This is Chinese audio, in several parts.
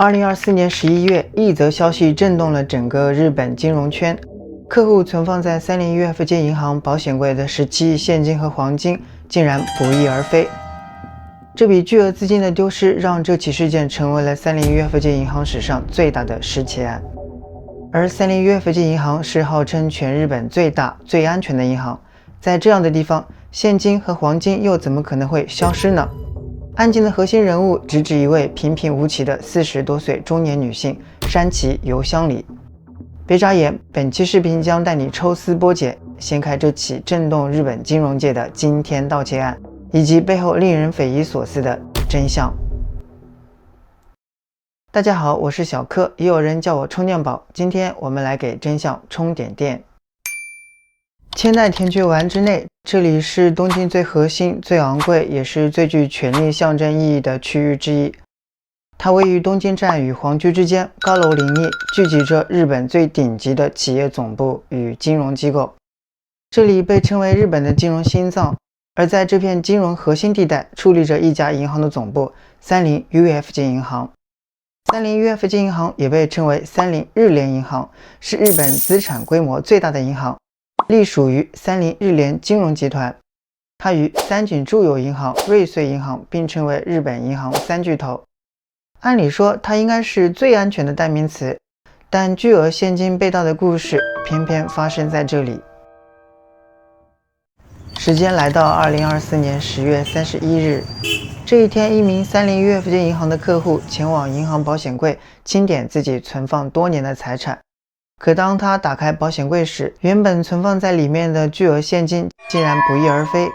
2024年11月，一则消息震动了整个日本金融圈。客户存放在三菱 UFJ 银行保险柜的17亿现金和黄金竟然不翼而飞。这笔巨额资金的丢失，让这起事件成为了三菱 UFJ 银行史上最大的失窃案。而三菱 UFJ 银行是号称全日本最大、最安全的银行，在这样的地方，现金和黄金又怎么可能会消失呢？案件的核心人物直指一位平平无奇的40多岁中年女性山崎由香里。别眨眼，本期视频将带你抽丝剥茧，掀开这起震动日本金融界的惊天盗窃案，以及背后令人匪夷所思的真相。大家好，我是小柯，也有人叫我充电宝。今天我们来给真相充点电。千代田区丸之内，这里是东京最核心、最昂贵，也是最具权力象征意义的区域之一。它位于东京站与皇居之间，高楼林立，聚集着日本最顶级的企业总部与金融机构。这里被称为日本的金融心脏，而在这片金融核心地带，矗立着一家银行的总部——三菱 UFJ 银行。三菱 UFJ 银行也被称为三菱日联银行，是日本资产规模最大的银行，隶属于三菱日联金融集团。它与三井住友银行、瑞穗银行并称为日本银行三巨头。按理说，它应该是最安全的代名词，但巨额现金被盗的故事偏偏发生在这里。时间来到2024年10月31日，这一天，一名三菱 UFJ 银行的客户前往银行保险柜清点自己存放多年的财产。可当他打开保险柜时，原本存放在里面的巨额现金竟然不翼而飞。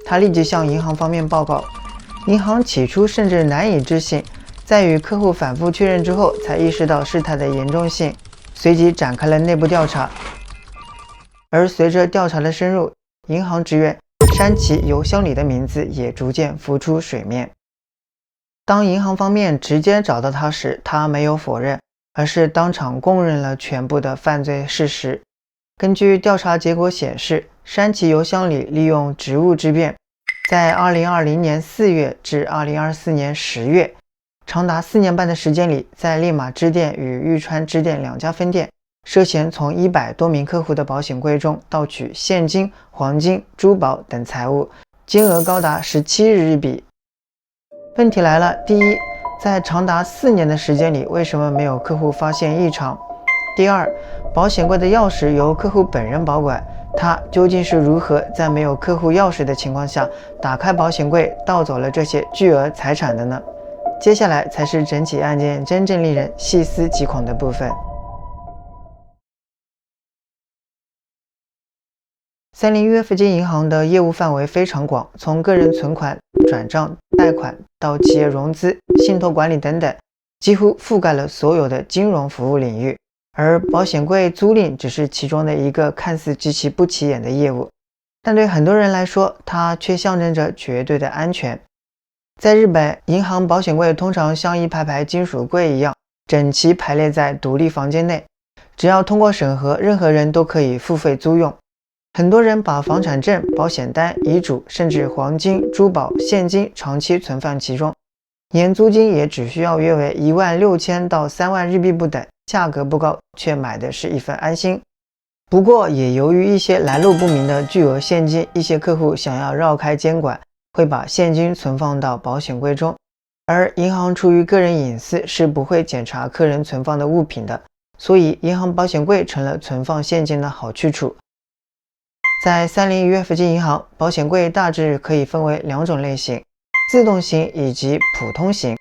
他立即向银行方面报告，银行起初甚至难以置信，在与客户反复确认之后，才意识到事态的严重性，随即展开了内部调查。而随着调查的深入，银行职员山崎由香里的名字也逐渐浮出水面。当银行方面直接找到他时，他没有否认，而是当场供认了全部的犯罪事实。根据调查结果显示，山崎由香里利用职务之便，在2020年4月至2024年10月，长达4年半的时间里，在立马支店与玉川支店2家分店，涉嫌从100多名客户的保险柜中盗取现金、黄金、珠宝等财物，金额高达17亿日币。问题来了，第一，在长达4年的时间里，为什么没有客户发现异常？第二，保险柜的钥匙由客户本人保管，他究竟是如何在没有客户钥匙的情况下打开保险柜盗走了这些巨额财产的呢？接下来才是整起案件真正令人细思极恐的部分。三菱 UFJ 银行的业务范围非常广，从个人存款、转账、贷款到企业融资、信托管理等等，几乎覆盖了所有的金融服务领域。而保险柜租赁只是其中的一个看似极其不起眼的业务，但对很多人来说，它却象征着绝对的安全。在日本，银行保险柜通常像一排排金属柜一样，整齐排列在独立房间内，只要通过审核，任何人都可以付费租用。很多人把房产证、保险单、遗嘱，甚至黄金、珠宝、现金长期存放其中，年租金也只需要约为16000到3万日币不等，价格不高，却买的是一份安心。不过也由于一些来路不明的巨额现金，一些客户想要绕开监管，会把现金存放到保险柜中，而银行出于个人隐私是不会检查客人存放的物品的，所以银行保险柜成了存放现金的好去处。在三菱 UFJ 银行，保险柜大致可以分为2种类型：自动型以及普通型。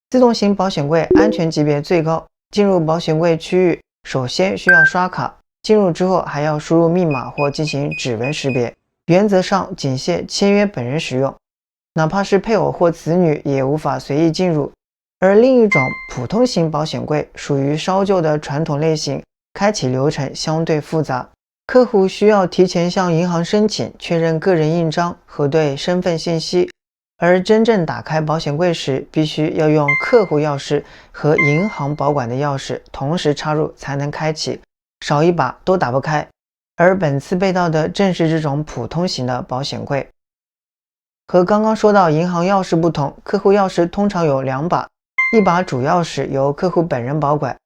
自动型保险柜安全级别最高，进入保险柜区域首先需要刷卡，进入之后还要输入密码或进行指纹识别，原则上仅限签约本人使用，哪怕是配偶或子女也无法随意进入。而另一种普通型保险柜属于稍旧的传统类型，开启流程相对复杂，客户需要提前向银行申请，确认个人印章，核对身份信息，而真正打开保险柜时，必须要用客户钥匙和银行保管的钥匙同时插入才能开启，少一把都打不开。而本次被盗的正是这种普通型的保险柜。和刚刚说到银行钥匙不同，客户钥匙通常有2把，一把主钥匙由客户本人保管，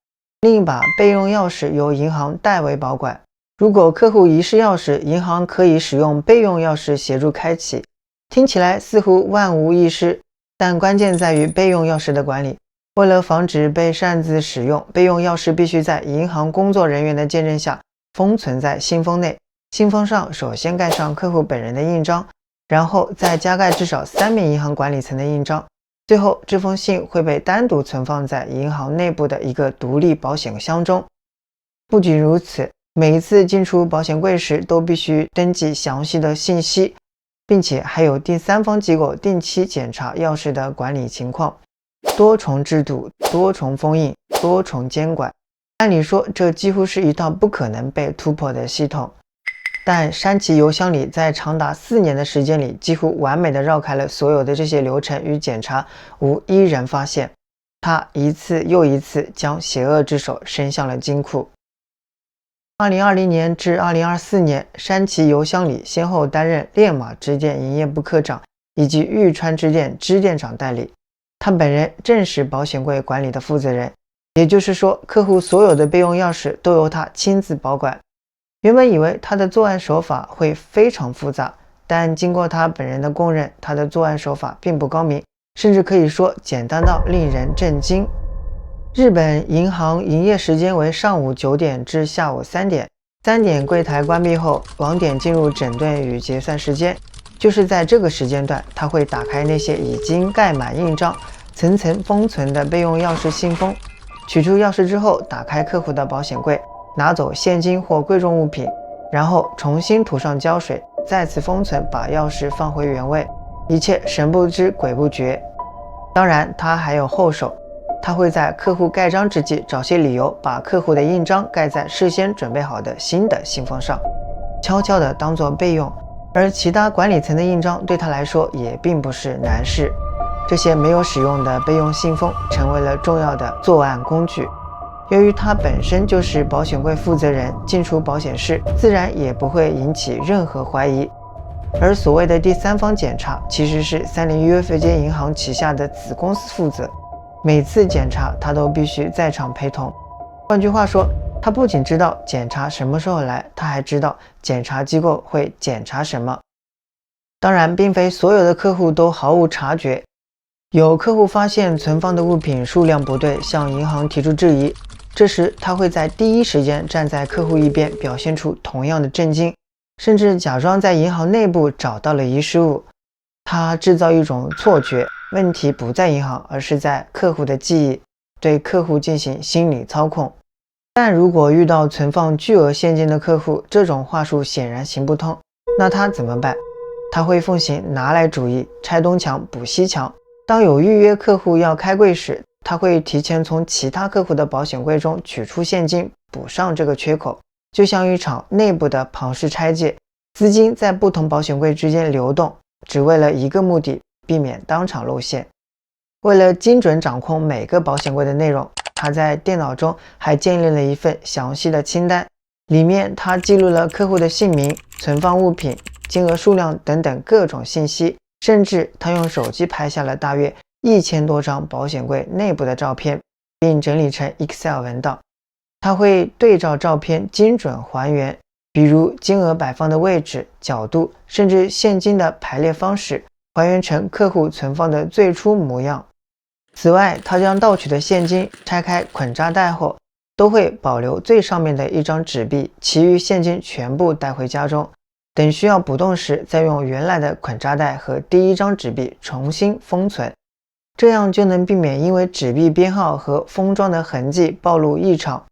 另一把备用钥匙由银行代为保管。如果客户遗失钥匙，银行可以使用备用钥匙协助开启。听起来似乎万无一失，但关键在于备用钥匙的管理。为了防止被擅自使用，备用钥匙必须在银行工作人员的见证下封存在信封内。信封上首先盖上客户本人的印章，然后再加盖至少3名银行管理层的印章。最后，这封信会被单独存放在银行内部的一个独立保险箱中。不仅如此，每一次进出保险柜时都必须登记详细的信息，并且还有第三方机构定期检查钥匙的管理情况。多重制度、多重封印、多重监管，按理说这几乎是一套不可能被突破的系统。但山崎邮箱里在长达4年的时间里，几乎完美地绕开了所有的这些流程与检查，无一人发现。他一次又一次将邪恶之手伸向了金库。2020年至2024年，山崎邮箱里先后担任练马支店营业部科长以及玉川支店支店长代理。他本人正是保险柜管理的负责人，也就是说，客户所有的备用钥匙都由他亲自保管。原本以为他的作案手法会非常复杂，但经过他本人的供认，他的作案手法并不高明，甚至可以说简单到令人震惊。日本银行营业时间为上午9点至下午3点，3点柜台关闭后，网点进入整顿与结算时间。就是在这个时间段，他会打开那些已经盖满印章、层层封存的备用钥匙信封，取出钥匙之后，打开客户的保险柜，拿走现金或贵重物品，然后重新涂上胶水，再次封存，把钥匙放回原位，一切神不知鬼不觉。当然，他还有后手，他会在客户盖章之际找些理由，把客户的印章盖在事先准备好的新的信封上，悄悄地当作备用。而其他管理层的印章对他来说也并不是难事。这些没有使用的备用信封成为了重要的作案工具。由于他本身就是保险柜负责人，进出保险室自然也不会引起任何怀疑。而所谓的第三方检查，其实是30UFJ 银行旗下的子公司负责，每次检查他都必须在场陪同。换句话说，他不仅知道检查什么时候来，他还知道检查机构会检查什么。当然，并非所有的客户都毫无察觉。有客户发现存放的物品数量不对，向银行提出质疑，这时他会在第一时间站在客户一边，表现出同样的震惊，甚至假装在银行内部找到了遗失物。他制造一种错觉，问题不在银行，而是在客户的记忆，对客户进行心理操控。但如果遇到存放巨额现金的客户，这种话术显然行不通。那他怎么办？他会奉行拿来主义，拆东墙补西墙。当有预约客户要开柜时，他会提前从其他客户的保险柜中取出现金，补上这个缺口，就像一场内部的庞氏拆借，资金在不同保险柜之间流动，只为了一个目的，避免当场露馅。为了精准掌控每个保险柜的内容，他在电脑中还建立了一份详细的清单，里面他记录了客户的姓名、存放物品、金额数量等等各种信息，甚至他用手机拍下了大约1000多张保险柜内部的照片，并整理成 Excel 文档。他会对照照片精准还原，比如金额摆放的位置、角度，甚至现金的排列方式，还原成客户存放的最初模样。此外，他将盗取的现金拆开捆扎袋后，都会保留最上面的一张纸币，其余现金全部带回家中，等需要补动时再用原来的捆扎袋和第一张纸币重新封存，这样就能避免因为纸币编号和封装的痕迹暴露异常。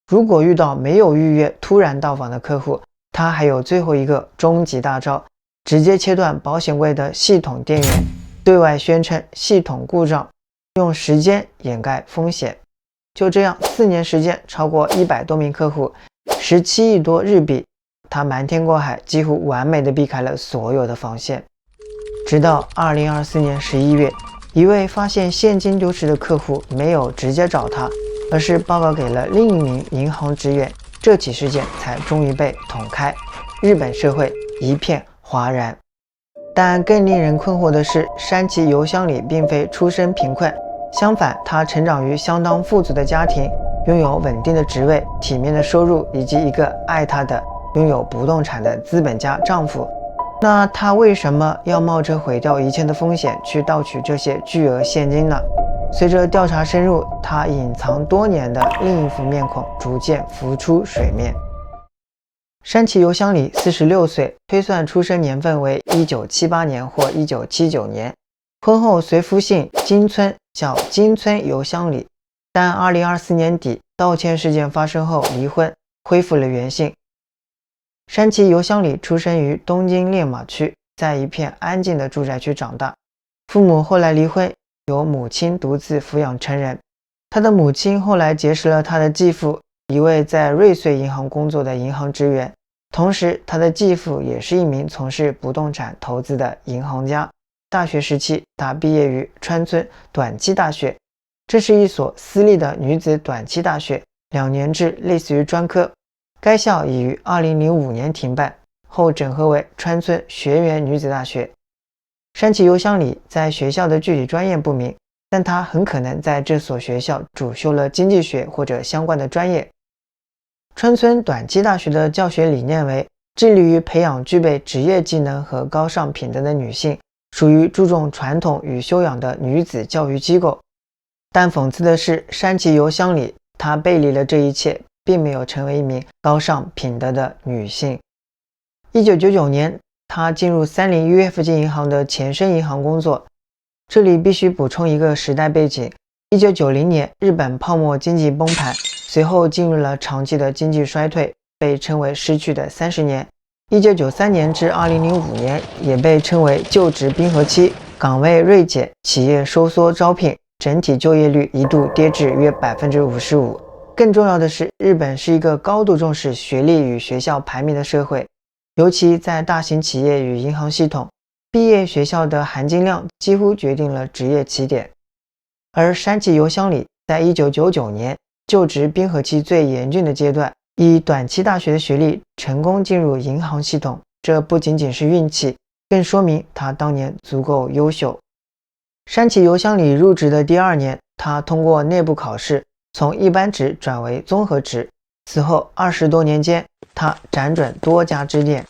如果遇到没有预约突然到访的客户，他还有最后一个终极大招，直接切断保险柜的系统电源，对外宣称系统故障，用时间掩盖风险。就这样，4年时间，超过100多名客户，17亿多日币，他瞒天过海，几乎完美的避开了所有的防线。直到2024年11月，一位发现现金丢失的客户没有直接找他，而是报告给了另一名银行职员，这起事件才终于被捅开，日本社会一片哗然。但更令人困惑的是，山崎邮箱里并非出身贫困，相反，她成长于相当富足的家庭，拥有稳定的职位、体面的收入，以及一个爱她的、拥有不动产的资本家丈夫。那她为什么要冒着毁掉一切的风险去盗取这些巨额现金呢？随着调查深入，她隐藏多年的另一副面孔逐渐浮出水面。山崎由香里46岁，推算出生年份为1978年或1979年。婚后随夫姓金村，叫金村由香里，但2024年底盗窃事件发生后离婚，恢复了原姓。山崎由香里出生于东京练马区，在一片安静的住宅区长大。父母后来离婚，由母亲独自抚养成人。他的母亲后来结识了他的继父，一位在瑞穗银行工作的银行职员，同时他的继父也是一名从事不动产投资的银行家。大学时期，他毕业于川村短期大学，这是一所私立的女子短期大学，2年制，类似于专科。该校已于2005年停办，后整合为川村学园女子大学。山崎由香里在学校的具体专业不明，但他很可能在这所学校主修了经济学或者相关的专业。川村短期大学的教学理念为致力于培养具备职业技能和高尚品德的女性，属于注重传统与修养的女子教育机构。但讽刺的是，山崎由香里她背离了这一切，并没有成为一名高尚品德的女性。1999年，她进入三菱 UFJ 银行的前身银行工作。这里必须补充一个时代背景：1990年，日本泡沫经济崩盘，随后进入了长期的经济衰退，被称为失去的30年。1993年至2005年也被称为就职冰河期，岗位锐减，企业收缩招聘，整体就业率一度跌至约 55%。 更重要的是，日本是一个高度重视学历与学校排名的社会，尤其在大型企业与银行系统，毕业学校的含金量几乎决定了职业起点。而山崎由香里在1999年就职冰河期最严峻的阶段，以短期大学的学历成功进入银行系统，这不仅仅是运气，更说明他当年足够优秀。山崎由香里入职的第2年，他通过内部考试，从一般职转为综合职。此后20多年间，他辗转多家支店。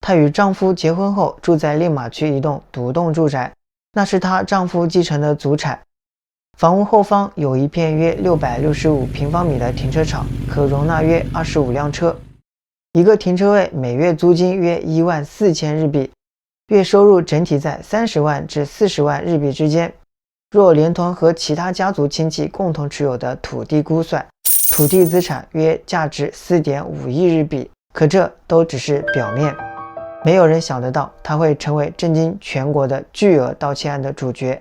她与丈夫结婚后，住在练马区一栋独栋住宅，那是她丈夫继承的祖产。房屋后方有一片约665平方米的停车场，可容纳约25辆车。一个停车位每月租金约14000日币，月收入整体在30万至40万日币之间。若连同和其他家族亲戚共同持有的土地估算，土地资产约价值4.5亿日币。可这都只是表面，没有人想得到他会成为震惊全国的巨额盗窃案的主角。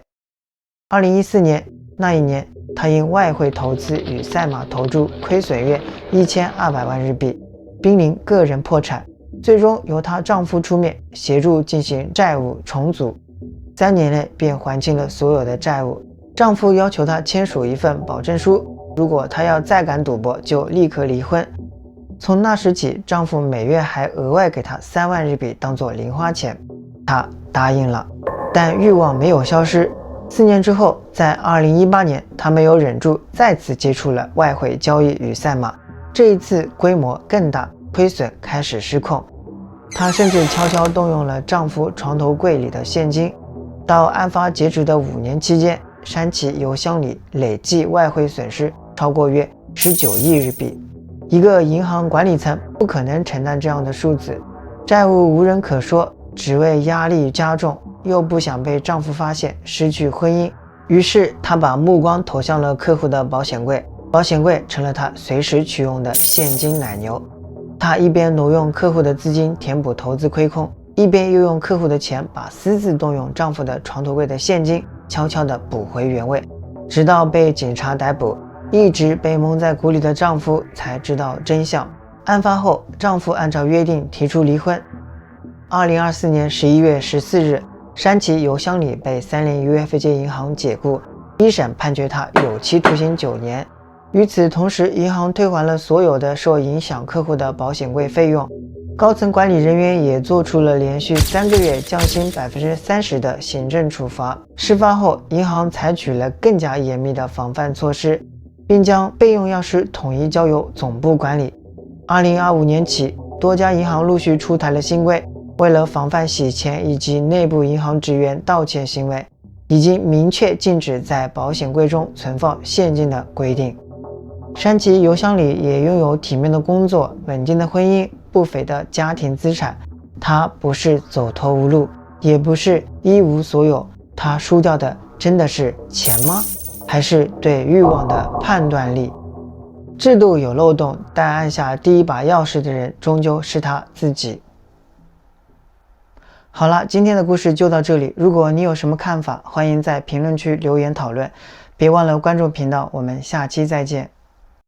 2014年，那一年，他因外汇投资与赛马投注亏损约1200万日币，濒临个人破产，最终由她丈夫出面协助进行债务重组，3年内便还清了所有的债务。丈夫要求她签署一份保证书，如果她要再敢赌博，就立刻离婚。从那时起，丈夫每月还额外给她3万日币当作零花钱，她答应了。但欲望没有消失。4年之后，在2018年，她没有忍住，再次接触了外汇交易与赛马，这一次规模更大，亏损开始失控。她甚至悄悄动用了丈夫床头柜里的现金。到案发截止的5年期间，山崎由香里累计外汇损失超过约19亿日币。一个银行管理层不可能承担这样的数字，债务无人可说，职位压力加重，又不想被丈夫发现失去婚姻，于是她把目光投向了客户的保险柜，保险柜成了她随时取用的现金奶牛。她一边挪用客户的资金填补投资亏空，一边又用客户的钱把私自动用丈夫的床头柜的现金悄悄地补回原位，直到被警察逮捕。一直被蒙在鼓里的丈夫才知道真相。案发后，丈夫按照约定提出离婚。2024年11月14日，山崎由香里被三菱 UFJ 银行解雇，一审判决他有期徒刑9年。与此同时，银行退还了所有的受影响客户的保险柜费用。高层管理人员也做出了连续3个月降薪30%的行政处罚。事发后，银行采取了更加严密的防范措施，并将备用钥匙统一交由总部管理。2025年起，多家银行陆续出台了新规，为了防范洗钱以及内部银行职员盗窃行为，已经明确禁止在保险柜中存放现金的规定。山崎由香里也拥有体面的工作、稳定的婚姻、不菲的家庭资产。他不是走投无路，也不是一无所有。他输掉的真的是钱吗？还是对欲望的判断力？制度有漏洞，但按下第一把钥匙的人终究是他自己。好了，今天的故事就到这里。如果你有什么看法，欢迎在评论区留言讨论。别忘了关注频道，我们下期再见。